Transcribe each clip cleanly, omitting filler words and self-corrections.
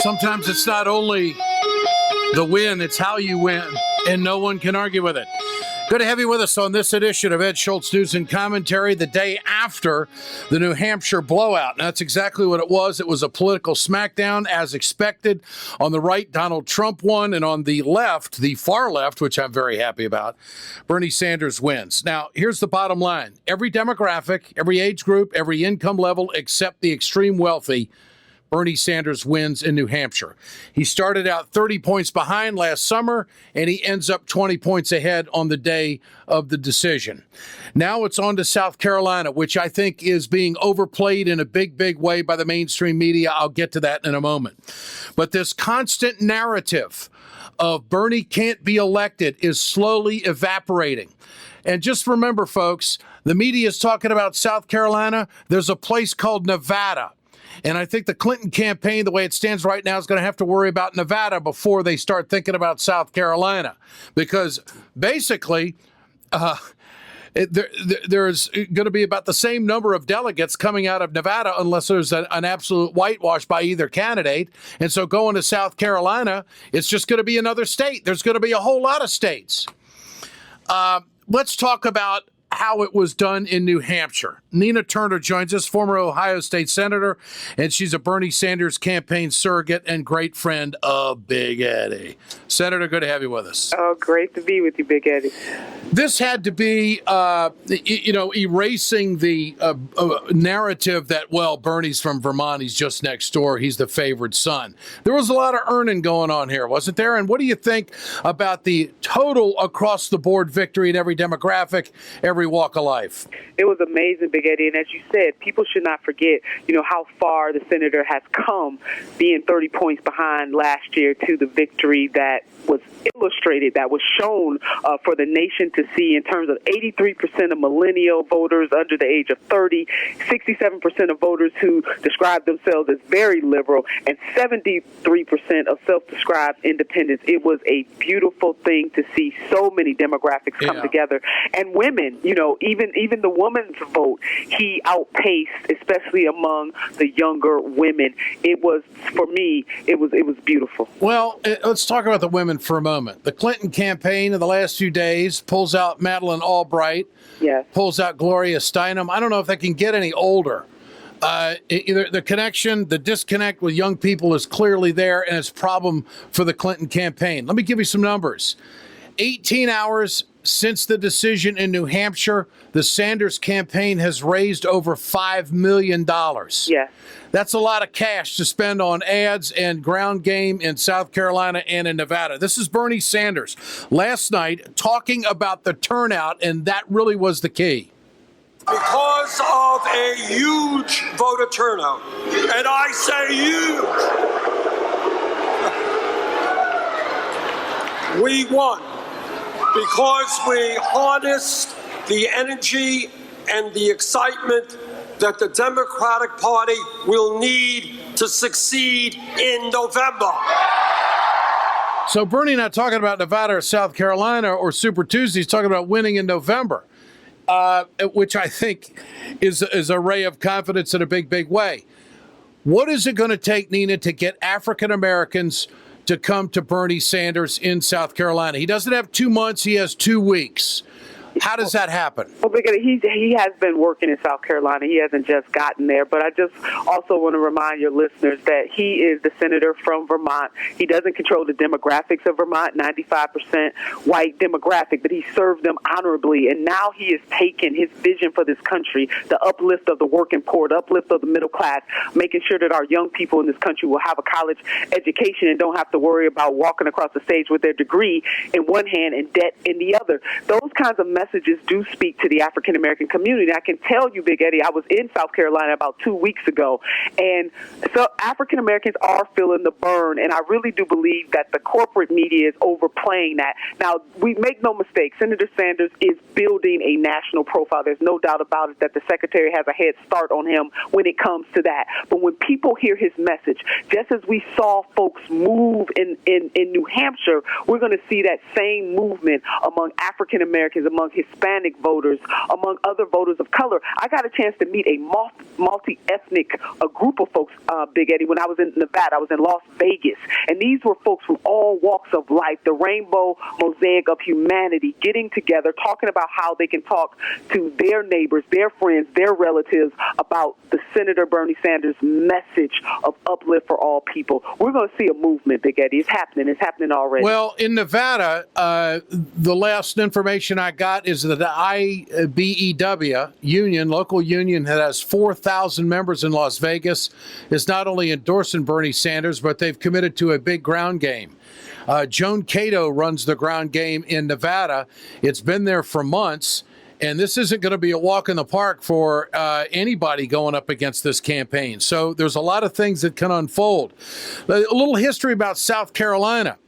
Sometimes it's not only the win, it's how you win, and no one can argue with it. Good to have you with us on this edition of Ed Schultz News and Commentary, the day after the New Hampshire blowout. And that's exactly what it was. It was a political smackdown, as expected. On the right, Donald Trump won, and on the left, the far left, which I'm very happy about, Bernie Sanders wins. Now, here's the bottom line. Every demographic, every age group, every income level, except the extreme wealthy, Bernie Sanders wins in New Hampshire. He started out 30 points behind last summer, and he ends up 20 points ahead on the day of the decision. Now it's on to South Carolina, which I think is being overplayed in a big, big way by the mainstream media. I'll get to that in a moment. But this constant narrative of Bernie can't be elected is slowly evaporating. And just remember, folks, the media is talking about South Carolina. There's a place called Nevada. And I think the Clinton campaign, the way it stands right now, is going to have to worry about Nevada before they start thinking about South Carolina. Because basically, there's going to be about the same number of delegates coming out of Nevada unless there's an absolute whitewash by either candidate. And so going to South Carolina, it's just going to be another state. There's going to be a whole lot of states. Let's talk about how it was done in New Hampshire. Nina Turner joins us, former Ohio State Senator, and she's a Bernie Sanders campaign surrogate and great friend of Big Eddie. Senator, good to have you with us. Oh, great to be with you, Big Eddie. This had to be, erasing the narrative that, well, Bernie's from Vermont, he's just next door, he's the favored son. There was a lot of earning going on here, wasn't there? And what do you think about the total across-the-board victory in every demographic, every walk of life? It was amazing, Big Eddie, and as you said, people should not forget, how far the senator has come, being 30 points behind last year to the victory that was illustrated, that was shown for the nation to see in terms of 83% of millennial voters under the age of 30, 67% of voters who describe themselves as very liberal, and 73% of self-described independents. It was a beautiful thing to see so many demographics come together. And women, even the woman's vote, he outpaced, especially among the younger women. It was, for me, it was beautiful. Well, let's talk about the women for a moment. The Clinton campaign in the last few days pulls out Madeleine Albright, pulls out Gloria Steinem. I don't know if they can get any older. Either the connection, the disconnect with young people is clearly there, and it's a problem for the Clinton campaign. Let me give you some numbers. 18 hours since the decision in New Hampshire, the Sanders campaign has raised over $5 million. Yes. That's a lot of cash to spend on ads and ground game in South Carolina and in Nevada. This is Bernie Sanders last night talking about the turnout, and that really was the key. Because of a huge voter turnout, and I say huge, we won because we harnessed the energy and the excitement that the Democratic Party will need to succeed in November. So Bernie not talking about Nevada or South Carolina or Super Tuesday, he's talking about winning in November, which I think is a ray of confidence in a big, big way. What is it going to take, Nina, to get African Americans to come to Bernie Sanders in South Carolina? He doesn't have 2 months, he has 2 weeks. How does that happen? Well, he has been working in South Carolina. He hasn't just gotten there. But I just also want to remind your listeners that he is the senator from Vermont. He doesn't control the demographics of Vermont, 95% white demographic, but he served them honorably. And now he has taken his vision for this country, the uplift of the working poor, the uplift of the middle class, making sure that our young people in this country will have a college education and don't have to worry about walking across the stage with their degree in one hand and debt in the other. Those kinds of messages do speak to the African-American community. I can tell you, Big Eddie, I was in South Carolina about 2 weeks ago, and so African-Americans are feeling the burn, and I really do believe that the corporate media is overplaying that. Now, we make no mistake, Senator Sanders is building a national profile. There's no doubt about it that the secretary has a head start on him when it comes to that. But when people hear his message, just as we saw folks move in New Hampshire, we're going to see that same movement among African-Americans, among Hispanic voters, among other voters of color. I got a chance to meet a multi-ethnic group of folks, Big Eddie, when I was in Nevada. I was in Las Vegas. And these were folks from all walks of life, the rainbow mosaic of humanity, getting together, talking about how they can talk to their neighbors, their friends, their relatives about the Senator Bernie Sanders message of uplift for all people. We're going to see a movement, Big Eddie. It's happening. It's happening already. Well, in Nevada, the last information I got is that the IBEW union, local union that has 4,000 members in Las Vegas, is not only endorsing Bernie Sanders, but they've committed to a big ground game. Joan Cato runs the ground game in Nevada. It's been there for months. And this isn't going to be a walk in the park for anybody going up against this campaign. So there's a lot of things that can unfold. A little history about South Carolina.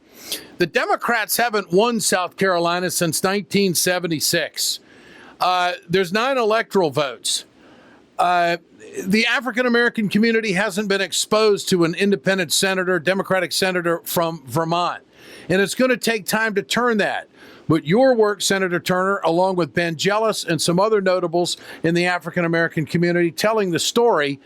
The Democrats haven't won South Carolina since 1976. There's 9 electoral votes. The African-American community hasn't been exposed to an independent senator, Democratic senator from Vermont. And it's going to take time to turn that. But your work, Senator Turner, along with Ben Jealous and some other notables in the African-American community telling the story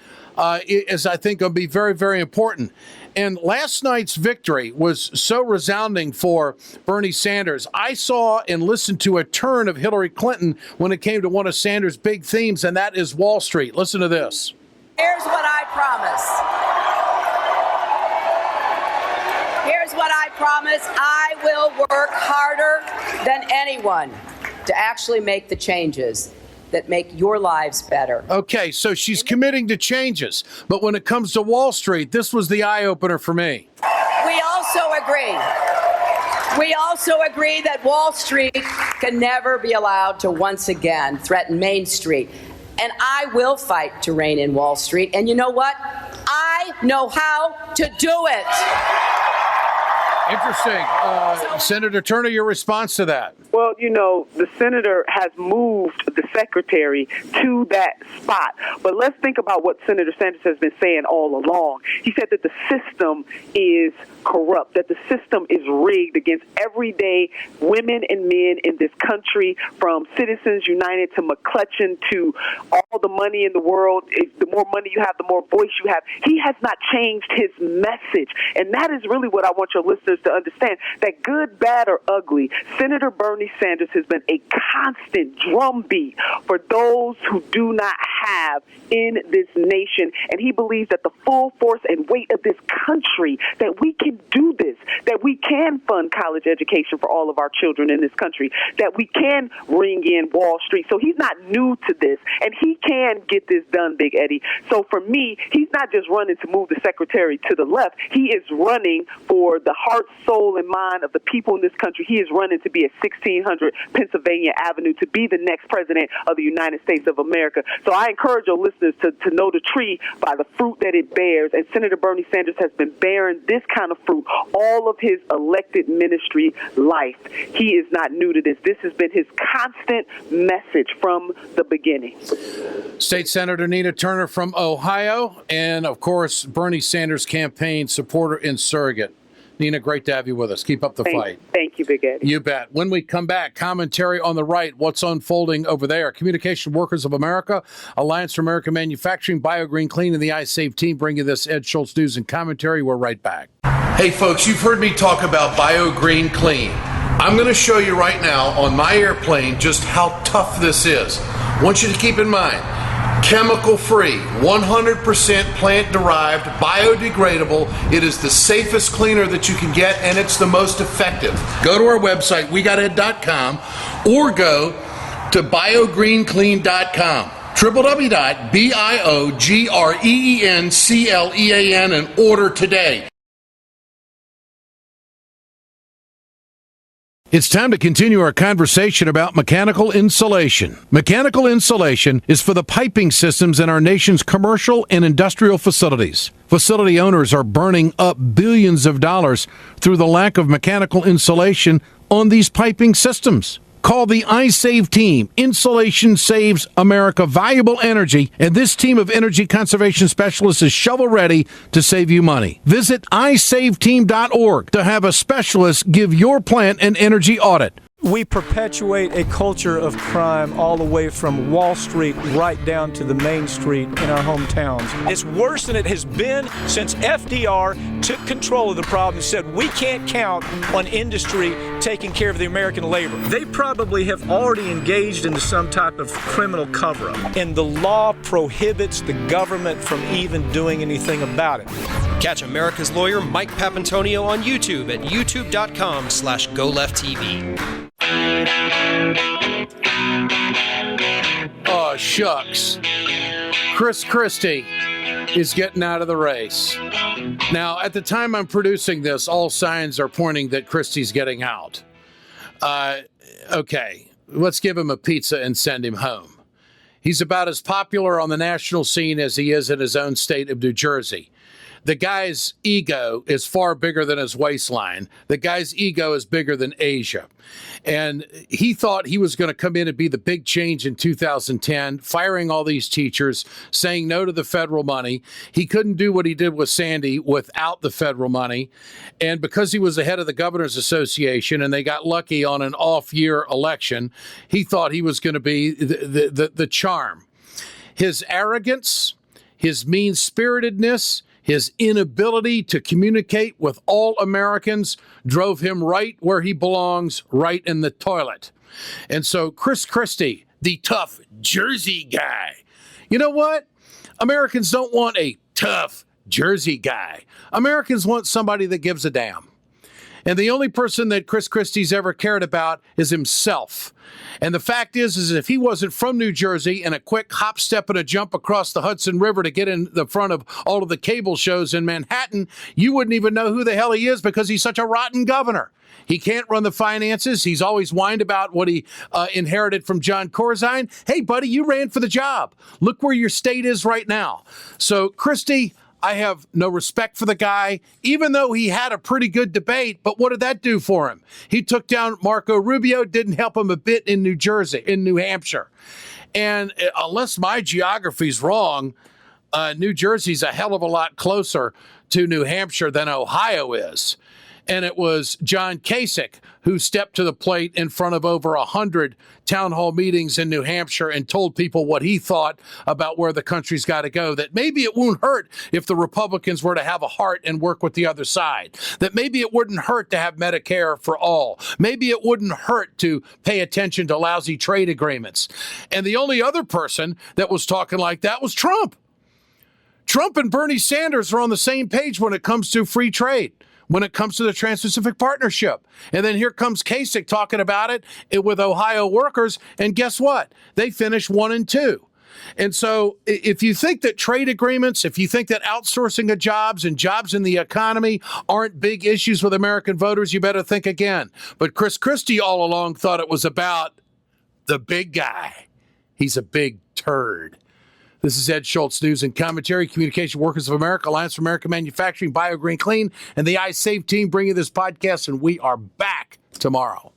is, I think, going to be very, very important. And last night's victory was so resounding for Bernie Sanders. I saw and listened to a turn of Hillary Clinton when it came to one of Sanders' big themes, and that is Wall Street. Listen to this. Here's what I promise. Here's what I promise. I will work harder than anyone to actually make the changes that make your lives better. Okay, so she's committing to changes. But when it comes to Wall Street, this was the eye-opener for me. We also agree that Wall Street can never be allowed to once again threaten Main Street. And I will fight to rein in Wall Street. And you know what? I know how to do it. Interesting. Senator Turner, your response to that? Well, you know, the senator has moved the secretary to that spot. But let's think about what Senator Sanders has been saying all along. He said that the system is corrupt, that the system is rigged against everyday women and men in this country, from Citizens United to McClellan to all the money in the world. The more money you have, the more voice you have. He has not changed his message. And that is really what I want your listeners to understand, that good, bad, or ugly, Senator Bernie Sanders has been a constant drumbeat for those who do not have in this nation. And he believes that the full force and weight of this country, that we can do this, that we can fund college education for all of our children in this country, that we can ring in Wall Street. So he's not new to this, and he can get this done, Big Eddie. So for me, he's not just running to move the secretary to the left. He is running for the heart, soul, and mind of the people in this country. He is running to be at 1600 Pennsylvania Avenue, to be the next president of the United States of America. So I encourage your listeners to know the tree by the fruit that it bears. And Senator Bernie Sanders has been bearing this kind of fruit all of his elected ministry life. He is not new to this. This has been his constant message from the beginning. State Senator Nina Turner from Ohio, and of course, Bernie Sanders campaign supporter and surrogate. Nina, great to have you with us. Keep up the fight. Thank you, Big Eddie. You bet. When we come back, commentary on the right, what's unfolding over there. Communication Workers of America, Alliance for American Manufacturing, BioGreen Clean, and the iSave team bring you this Ed Schultz news and commentary. We're right back. Hey, folks, you've heard me talk about BioGreen Clean. I'm going to show you right now on my airplane just how tough this is. I want you to keep in mind, chemical-free, 100% plant-derived, biodegradable. It is the safest cleaner that you can get, and it's the most effective. Go to our website, wegoted.com, or go to biogreenclean.com. www.biogreenclean and order today. It's time to continue our conversation about mechanical insulation. Mechanical insulation is for the piping systems in our nation's commercial and industrial facilities. Facility owners are burning up billions of dollars through the lack of mechanical insulation on these piping systems. Call the iSave team. Insulation saves America valuable energy, and this team of energy conservation specialists is shovel-ready to save you money. Visit iSaveTeam.org to have a specialist give your plant an energy audit. We perpetuate a culture of crime all the way from Wall Street right down to the main street in our hometowns. It's worse than it has been since FDR took control of the problem and said we can't count on industry taking care of the American labor. They probably have already engaged into some type of criminal cover-up, and the law prohibits the government from even doing anything about it. Catch America's lawyer Mike Papantonio on YouTube at youtube.com/GoLeftTV. Oh, shucks. Chris Christie is getting out of the race. Now, at the time I'm producing this, all signs are pointing that Christie's getting out. Okay, let's give him a pizza and send him home. He's about as popular on the national scene as he is in his own state of New Jersey. The guy's ego is far bigger than his waistline. The guy's ego is bigger than Asia. And he thought he was going to come in and be the big change in 2010, firing all these teachers, saying no to the federal money. He couldn't do what he did with Sandy without the federal money. And because he was the head of the Governors Association and they got lucky on an off-year election, he thought he was going to be the charm. His arrogance, his mean-spiritedness, his inability to communicate with all Americans drove him right where he belongs, right in the toilet. And so Chris Christie, the tough Jersey guy. You know what? Americans don't want a tough Jersey guy. Americans want somebody that gives a damn. And the only person that Chris Christie's ever cared about is himself. And the fact is if he wasn't from New Jersey and a quick hop, step, and a jump across the Hudson River to get in the front of all of the cable shows in Manhattan, you wouldn't even know who the hell he is because he's such a rotten governor. He can't run the finances. He's always whined about what he inherited from John Corzine. Hey, buddy, you ran for the job. Look where your state is right now. So, Christie, I have no respect for the guy, even though he had a pretty good debate. But what did that do for him? He took down Marco Rubio, didn't help him a bit in New Hampshire. And unless my geography's wrong, New Jersey's a hell of a lot closer to New Hampshire than Ohio is. And it was John Kasich who stepped to the plate in front of over 100 town hall meetings in New Hampshire and told people what he thought about where the country's got to go, that maybe it won't hurt if the Republicans were to have a heart and work with the other side, that maybe it wouldn't hurt to have Medicare for all, maybe it wouldn't hurt to pay attention to lousy trade agreements. And the only other person that was talking like that was Trump. Trump and Bernie Sanders are on the same page when it comes to free trade, when it comes to the Trans-Pacific Partnership. And then here comes Kasich talking about it with Ohio workers, and guess what? They finished 1 and 2. And so if you think that trade agreements, if you think that outsourcing of jobs and jobs in the economy aren't big issues with American voters, you better think again. But Chris Christie all along thought it was about the big guy. He's a big turd. This is Ed Schultz, News and Commentary, Communication Workers of America, Alliance for American Manufacturing, Bio Green Clean, and the iSave team bringing this podcast, and we are back tomorrow.